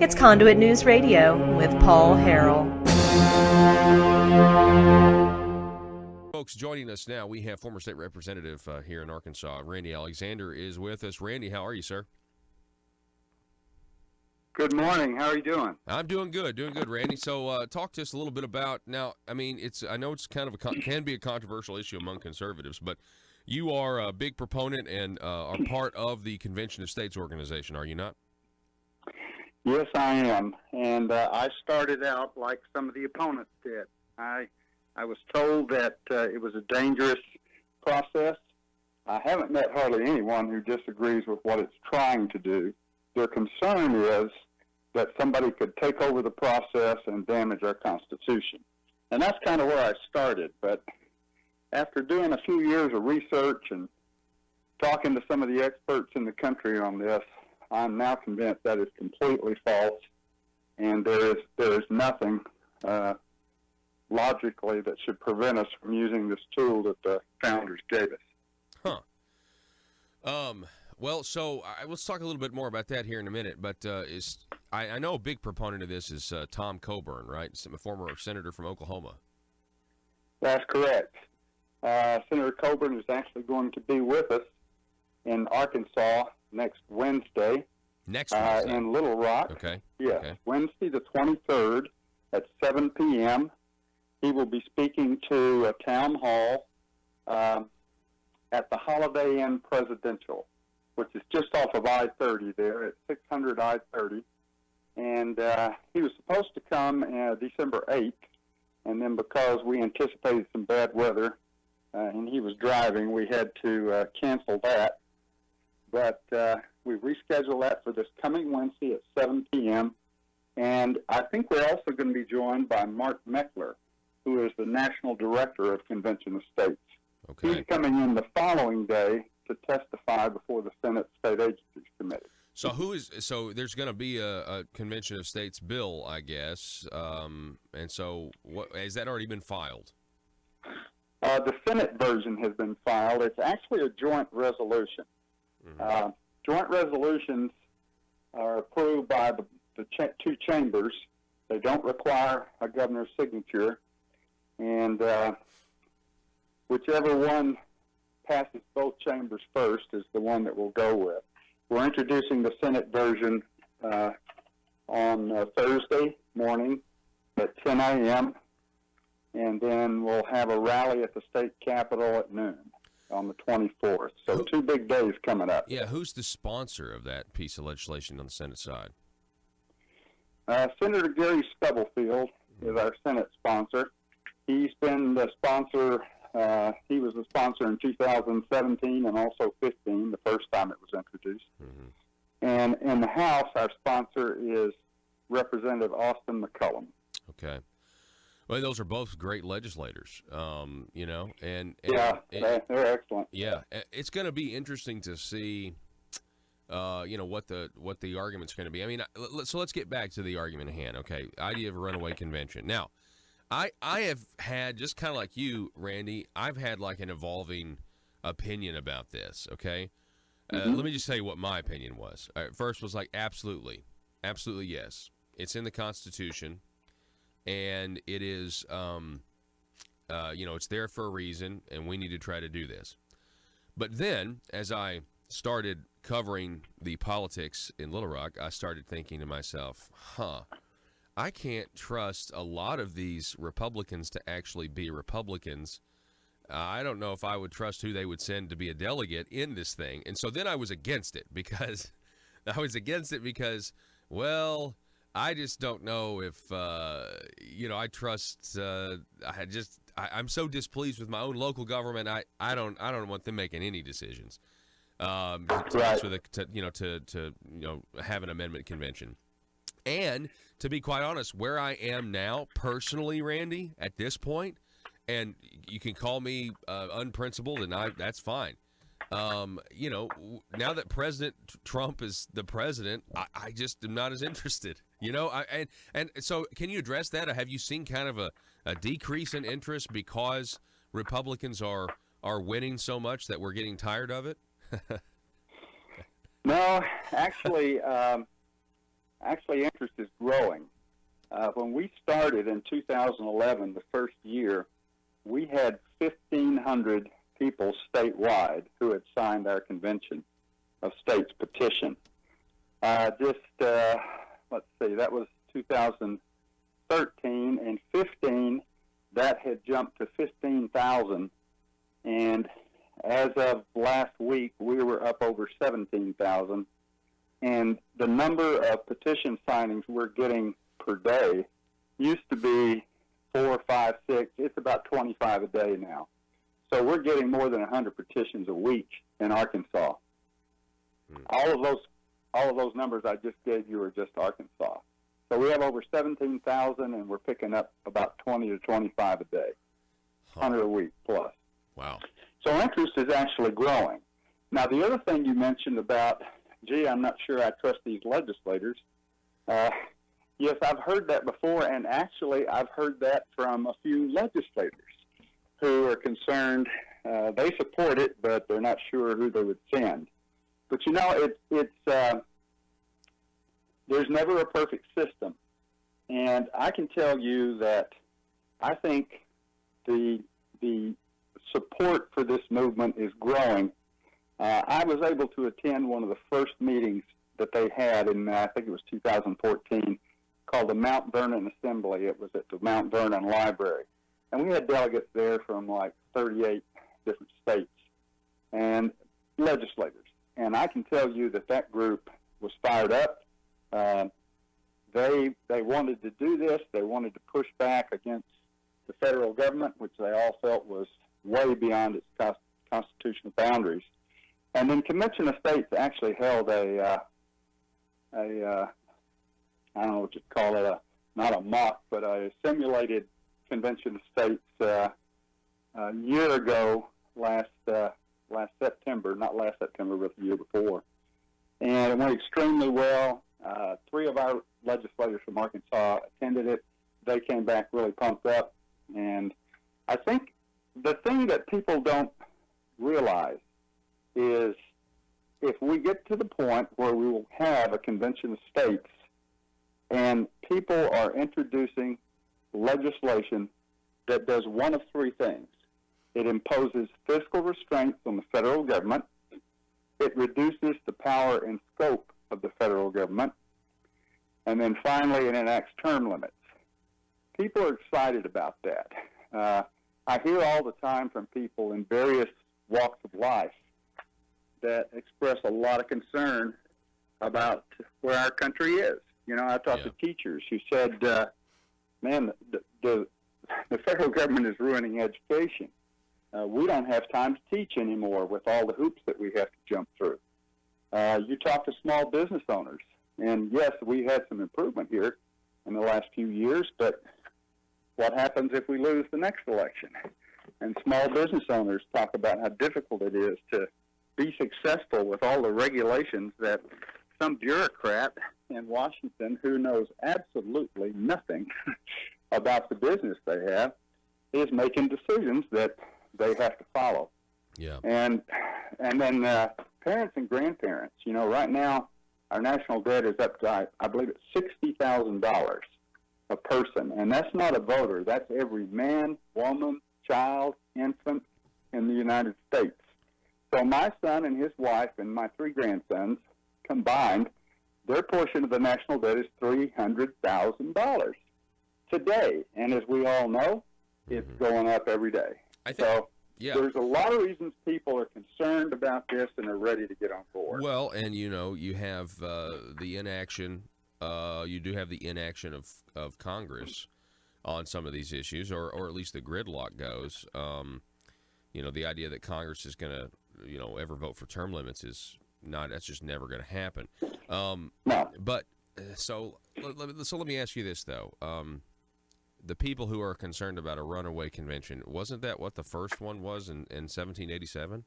It's Conduit News Radio with Paul Harrell. Folks, joining us now, we have former state representative here in Arkansas, Randy Alexander, is with us. Randy, how are you, sir? Good morning. How are you doing? I'm doing good, Randy. So, talk to us a little bit about now. I mean, I know it's kind of can be a controversial issue among conservatives, but you are a big proponent and are part of the Convention of States organization, are you not? Yes, I am, and I started out like some of the opponents did. I was told that it was a dangerous process. I haven't met hardly anyone who disagrees with what it's trying to do. Their concern is that somebody could take over the process and damage our Constitution. And that's kind of where I started. But after doing a few years of research and talking to some of the experts in the country on this, I'm now convinced that is completely false, and there is nothing logically that should prevent us from using this tool that the founders gave us. Well, so let's talk a little bit more about that here in a minute. But I know a big proponent of this is Tom Coburn, right? A former senator from Oklahoma. That's correct. Senator Coburn is actually going to be with us in Arkansas next Wednesday. Next Wednesday? In Little Rock. Okay. Yes, okay. Wednesday the 23rd at 7 p.m. He will be speaking to a town hall at the Holiday Inn Presidential, which is just off of I-30 there at 600 I-30. And he was supposed to come December 8th, and then because we anticipated some bad weather and he was driving, we had to cancel that. But we rescheduled that for this coming Wednesday at 7 p.m. And I think we're also going to be joined by Mark Meckler, who is the National Director of Convention of States. Okay. He's coming in the following day to testify before the Senate State Agencies Committee. So there's going to be a Convention of States bill, I guess. And so has that already been filed? The Senate version has been filed. It's actually a joint resolution. Mm-hmm. Joint resolutions are approved by the two chambers. They don't require a governor's signature, and whichever one passes both chambers first is the one that we'll go with. We're introducing the Senate version on Thursday morning at 10 a.m., and then we'll have a rally at the state capitol at noon on the 24th. So 2 big days coming up. Yeah, who's the sponsor of that piece of legislation on the Senate side? Senator Gary Stubblefield is our Senate sponsor. He's been the sponsor. He was the sponsor in 2017 and also 15, the first time it was introduced. Mm-hmm. And in the House, our sponsor is Representative Austin McCullum. Okay. Well, those are both great legislators, you know, and yeah, they're excellent. Yeah, it's going to be interesting to see, you know, what the argument's going to be. I mean, so let's get back to the argument at hand. Okay, idea of a runaway convention. Now, I have had, just kind of like you, Randy, I've had like an evolving opinion about this. Okay, mm-hmm. Let me just tell you what my opinion was. First was like absolutely yes, it's in the Constitution. And it is, you know, it's there for a reason, and we need to try to do this. But then, as I started covering the politics in Little Rock, I started thinking to myself, I can't trust a lot of these Republicans to actually be Republicans. I don't know if I would trust who they would send to be a delegate in this thing. And so then I was against it because, well, I just don't know if, you know, I trust, I'm so displeased with my own local government. I don't want them making any decisions, to have an amendment convention. And to be quite honest, where I am now personally, Randy, at this point, and you can call me unprincipled, and that's fine. You know, now that President Trump is the president, I just am not as interested. You know, and so can you address that? Have you seen kind of a decrease in interest because Republicans are winning so much that we're getting tired of it? No, actually, actually interest is growing. When we started in 2011, the first year, we had 1,500 people statewide who had signed our Convention of States petition. Let's see, that was 2013, and 15, that had jumped to 15,000, and as of last week, we were up over 17,000, and the number of petition signings we're getting per day used to be 4, 5, 6. It's about 25 a day now. So we're getting more than 100 petitions a week in Arkansas. All of those numbers I just gave you are just Arkansas. So we have over 17,000, and we're picking up about 20 to 25 a day, 100 a week plus. Wow. So interest is actually growing. Now, the other thing you mentioned about, gee, I'm not sure I trust these legislators. Yes, I've heard that before, and actually I've heard that from a few legislators who are concerned. They support it, but they're not sure who they would send. But, you know, there's never a perfect system. And I can tell you that I think the support for this movement is growing. I was able to attend one of the first meetings that they had in, I think it was 2014, called the Mount Vernon Assembly. It was at the Mount Vernon Library. And we had delegates there from like 38 different states and legislators. And I can tell you that that group was fired up. They wanted to do this. They wanted to push back against the federal government, which they all felt was way beyond its constitutional boundaries. And then Convention of States actually held a I don't know what you'd call it, not a mock, but a simulated Convention of States a year ago, last September, not last September, but the year before. And it went extremely well. 3 of our legislators from Arkansas attended it. They came back really pumped up. And I think the thing that people don't realize is if we get to the point where we will have a Convention of States and people are introducing legislation that does one of 3 things. It imposes fiscal restraints on the federal government. It reduces the power and scope of the federal government. And then finally, it enacts term limits. People are excited about that. I hear all the time from people in various walks of life that express a lot of concern about where our country is. You know, I talked to teachers who said, man, the federal government is ruining education. We don't have time to teach anymore with all the hoops that we have to jump through. You talk to small business owners, and yes, we had some improvement here in the last few years, but what happens if we lose the next election? And small business owners talk about how difficult it is to be successful with all the regulations that some bureaucrat in Washington who knows absolutely nothing about the business they have is making decisions that they have to follow. Yeah. And then parents and grandparents, you know, right now our national debt is up to, I believe it's $60,000 a person. And that's not a voter. That's every man, woman, child, infant in the United States. So my son and his wife and my 3 grandsons combined, their portion of the national debt is $300,000 today. And as we all know, it's going up every day. There's a lot of reasons people are concerned about this and are ready to get on board. Well, and you know, you have the inaction. You do have the inaction of Congress on some of these issues, or at least the gridlock goes. You know, the idea that Congress is going to, you know, ever vote for term limits is not. That's just never going to happen. No. But so let me ask you this though. The people who are concerned about a runaway convention, wasn't that what the first one was in 1787?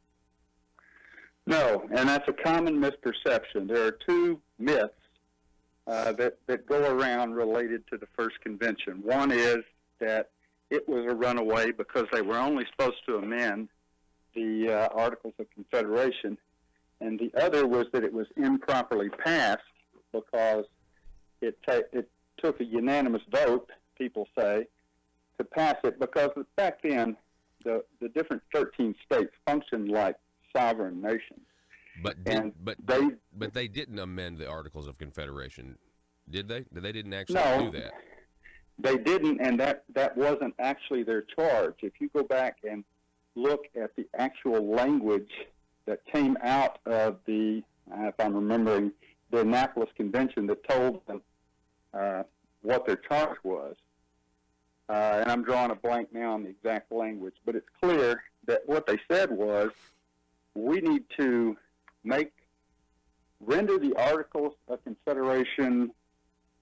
No, and that's a common misperception. There are 2 myths that go around related to the first convention. One is that it was a runaway because they were only supposed to amend the Articles of Confederation, and the other was that it was improperly passed because it took a unanimous vote, people say, to pass it, because back then the different 13 states functioned like sovereign nations. But they didn't amend the Articles of Confederation, did they? They didn't actually do that. They didn't, and that wasn't actually their charge. If you go back and look at the actual language that came out of the, if I'm remembering, the Annapolis Convention that told them what their charge was, and I'm drawing a blank now on the exact language, but it's clear that what they said was, we need to render the Articles of Confederation,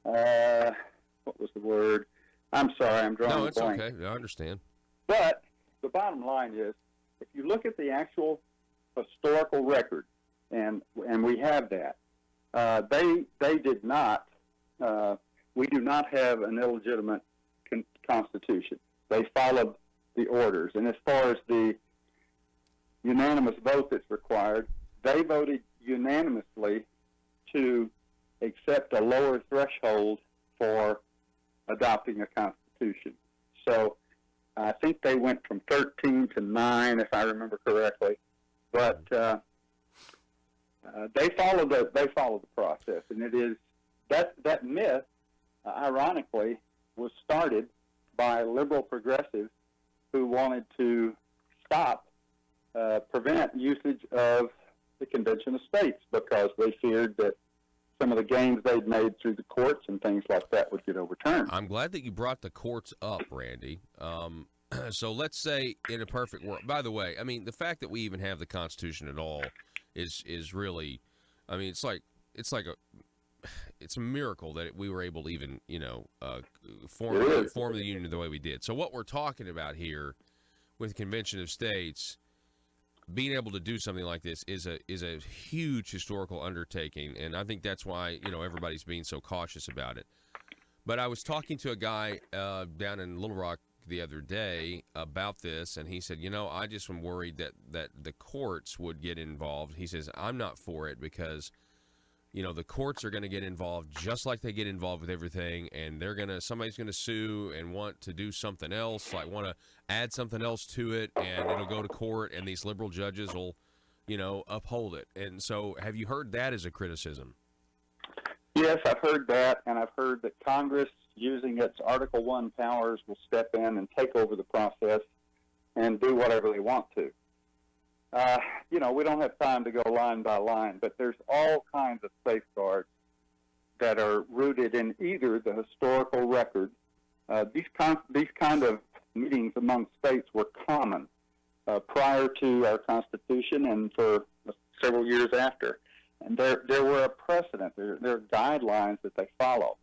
what was the word? I'm sorry, I'm drawing a blank. No, it's okay. I understand. But the bottom line is, if you look at the actual historical record, and we have that, they did not, we do not have an illegitimate constitution. They followed the orders. And as far as the unanimous vote that's required, they voted unanimously to accept a lower threshold for adopting a constitution. So I think they went from 13 to 9, if I remember correctly. But they followed the process, and it is that myth, ironically, was started by liberal progressives who wanted to prevent usage of the Convention of States, because they feared that some of the gains they'd made through the courts and things like that would get overturned. I'm glad that you brought the courts up, Randy. So let's say in a perfect world, by the way, I mean, the fact that we even have the Constitution at all is really, I mean, it's a miracle that we were able to even, form the Union the way we did. So what we're talking about here with the Convention of States, being able to do something like this is a huge historical undertaking, and I think that's why everybody's being so cautious about it. But I was talking to a guy down in Little Rock the other day about this, and he said, I just am worried that the courts would get involved. He says, I'm not for it because the courts are going to get involved just like they get involved with everything, and somebody's going to sue and want to do something else, like want to add something else to it, and it'll go to court, and these liberal judges will, uphold it. And so have you heard that as a criticism? Yes, I've heard that, and I've heard that Congress, using its Article I powers, will step in and take over the process and do whatever they want to. We don't have time to go line by line, but there's all kinds of safeguards that are rooted in either the historical record. These kind of meetings among states were common prior to our Constitution and for several years after. And there were a precedent. There are guidelines that they follow.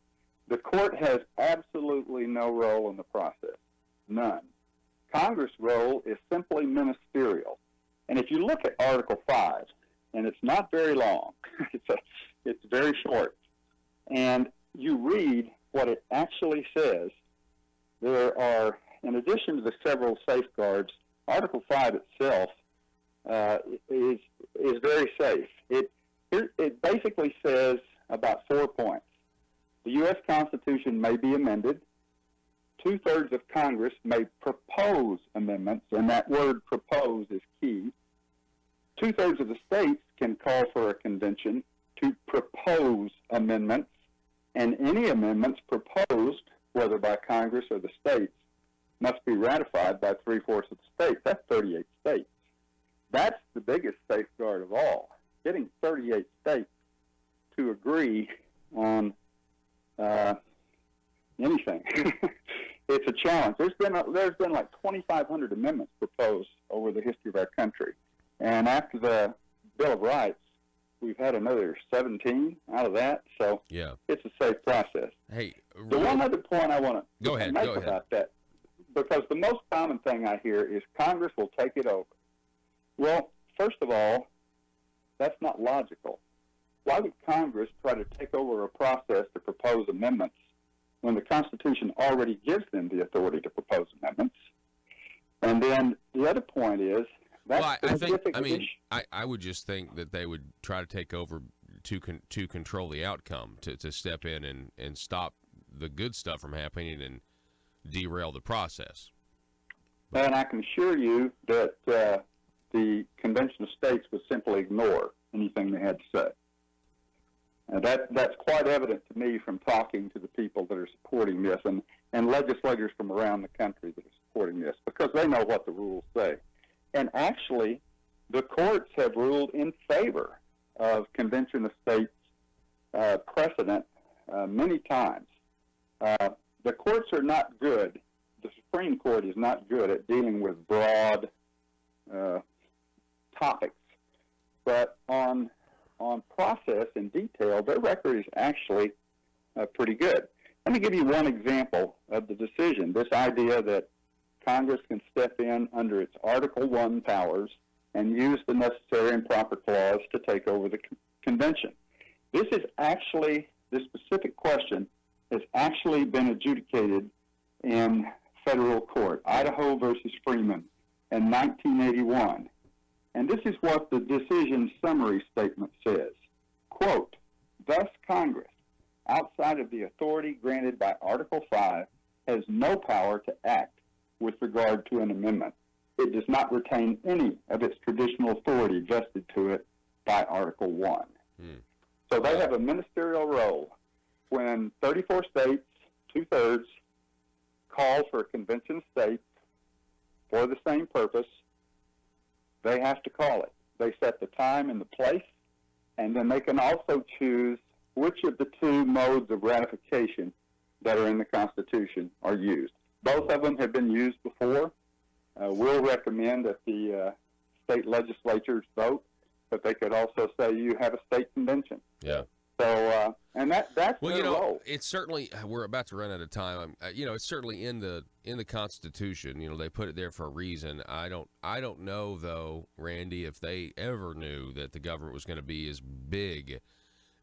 The court has absolutely no role in the process, none. Congress' role is simply ministerial. And if you look at Article 5, and it's not very long, it's very short, and you read what it actually says, there are, in addition to the several safeguards, Article 5 itself is very safe. It basically says about 4 points. The U.S. Constitution may be amended. 2/3 of Congress may propose amendments, and that word propose is key. 2/3 of the states can call for a convention to propose amendments, and any amendments proposed, whether by Congress or the states, must be ratified by 3/4 of the states. That's 38 states. That's the biggest safeguard of all. Getting 38 states to agree on anything. It's a challenge. There's been like 2,500 amendments proposed over the history of our country. And after the Bill of Rights, we've had another 17 out of that. So yeah, it's a safe process. Hey, the one other point I want to make about that, because the most common thing I hear is Congress will take it over. Well, first of all, that's not logical. Why would Congress try to take over a process to propose amendments when the Constitution already gives them the authority to propose amendments? And then the other point is, I would just think that they would try to take over to control the outcome, to step in and stop the good stuff from happening and derail the process. And I can assure you that the Convention of States would simply ignore anything they had to say. And that's quite evident to me from talking to the people that are supporting this and legislators from around the country that are supporting this, because they know what the rules say. And actually, the courts have ruled in favor of Convention of States precedent many times. The courts are not good. The Supreme Court is not good at dealing with broad topics. But on process and detail, their record is actually pretty good. Let me give you one example of the decision, this idea that Congress can step in under its Article I powers and use the necessary and proper clause to take over the convention. This specific question has actually been adjudicated in federal court, Idaho versus Freeman, in 1981. And this is what the decision summary statement says. Quote, thus Congress, outside of the authority granted by Article V, has no power to act with regard to an amendment. It does not retain any of its traditional authority vested to it by Article I. So they have a ministerial role. When 34 states, two-thirds, call for a convention of states for the same purpose, they have to call it. They set the time and the place, and then they can also choose which of the two modes of ratification that are in the Constitution are used. Both of them have been used before. We'll recommend that the state legislatures vote, but they could also say you have a state convention. Yeah. So, and that's well, their role. It's certainly, we're about to run out of time. It's certainly in the Constitution. They put it there for a reason. I don't know though, Randy, if they ever knew that the government was going to be as big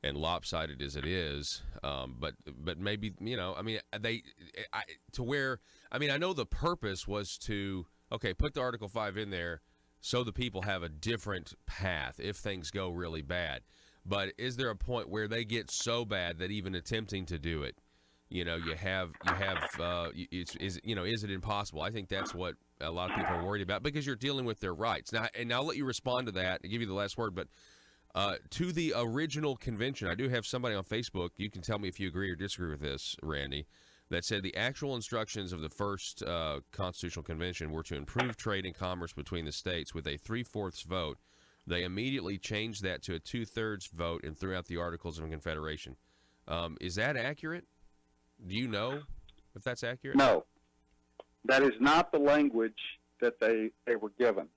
and lopsided as it is. But maybe I know the purpose was to put the Article 5 in there so the people have a different path if things go really bad. But is there a point where they get so bad that even attempting to do it, is it impossible? I think that's what a lot of people are worried about, because you're dealing with their rights. Now, and I'll let you respond to that and give you the last word, but to the original convention, I do have somebody on Facebook, you can tell me if you agree or disagree with this, Randy, that said the actual instructions of the first constitutional convention were to improve trade and commerce between the states with a 3/4 vote. They immediately changed that to a 2/3 vote and threw out the Articles of Confederation. Is that accurate? Do you know if that's accurate? No. That is not the language that they were given.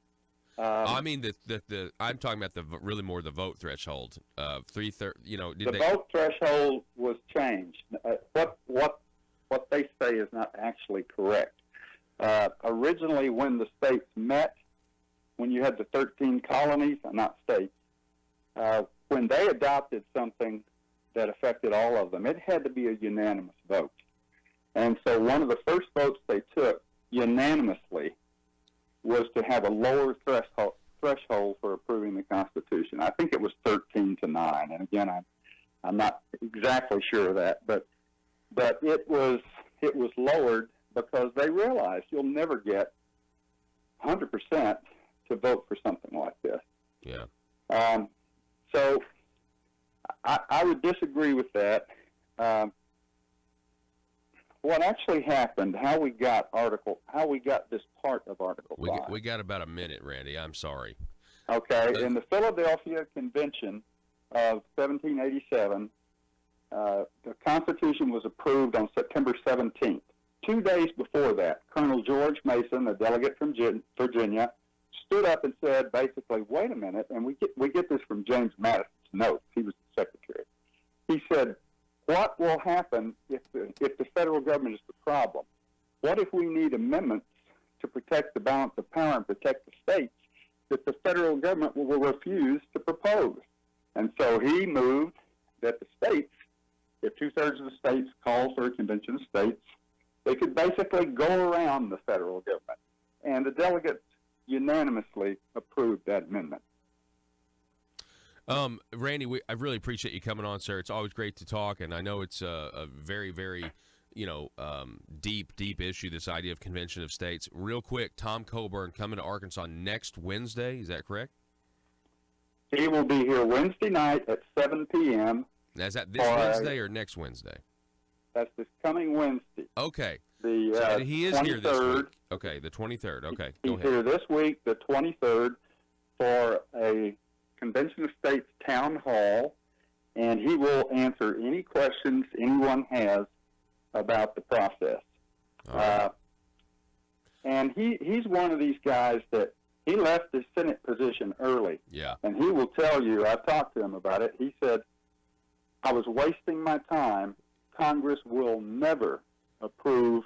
I mean, I'm talking about really more the vote threshold. 3/3. The vote threshold was changed. What they say is not actually correct. Originally, when the states met, when you had the 13 colonies, not states, when they adopted something that affected all of them, it had to be a unanimous vote. And so one of the first votes they took unanimously was to have a lower threshold for approving the Constitution. I think it was 13-9. And again, I'm not exactly sure of that, but it was lowered because they realized you'll never get 100% to vote for something like this. Yeah. So I would disagree with that. What actually happened, how we got this part of Article 5. We got about a minute, Randy. I'm sorry. Okay. In the Philadelphia Convention of 1787, the Constitution was approved on September 17th. 2 days before that, Colonel George Mason, a delegate from Virginia, stood up and said, basically, wait a minute, and we get this from James Madison's notes. He was the secretary. He said, what will happen if the federal government is the problem? What if we need amendments to protect the balance of power and protect the states that the federal government will refuse to propose? And so he moved that the states, if 2/3 of the states call for a convention of states, they could basically go around the federal government. And the delegates unanimously approved that amendment. Randy, I really appreciate you coming on, sir. It's always great to talk, and I know it's a very, very, deep issue, this idea of convention of states. Real quick, Tom Coburn coming to Arkansas next Wednesday. Is that correct? He will be here Wednesday night at 7 p.m. Now, is that this Wednesday or next Wednesday? That's this coming Wednesday. Okay. So he is 23rd. Here this week. Okay, the 23rd. Okay, go He's ahead. here this week, the 23rd, for a Convention of States town hall, and he will answer any questions anyone has about the process. Right. And he's one of these guys that he left his Senate position early. Yeah. And he will tell you, I talked to him about it, he said, I was wasting my time. Congress will never approve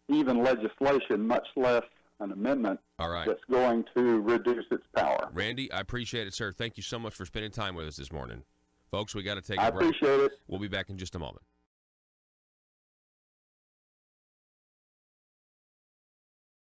even legislation, much less an amendment All right. that's going to reduce its power. Randy, I appreciate it, sir. Thank you so much for spending time with us this morning. Folks, we got to take I a break. appreciate it. We'll be back in just a moment.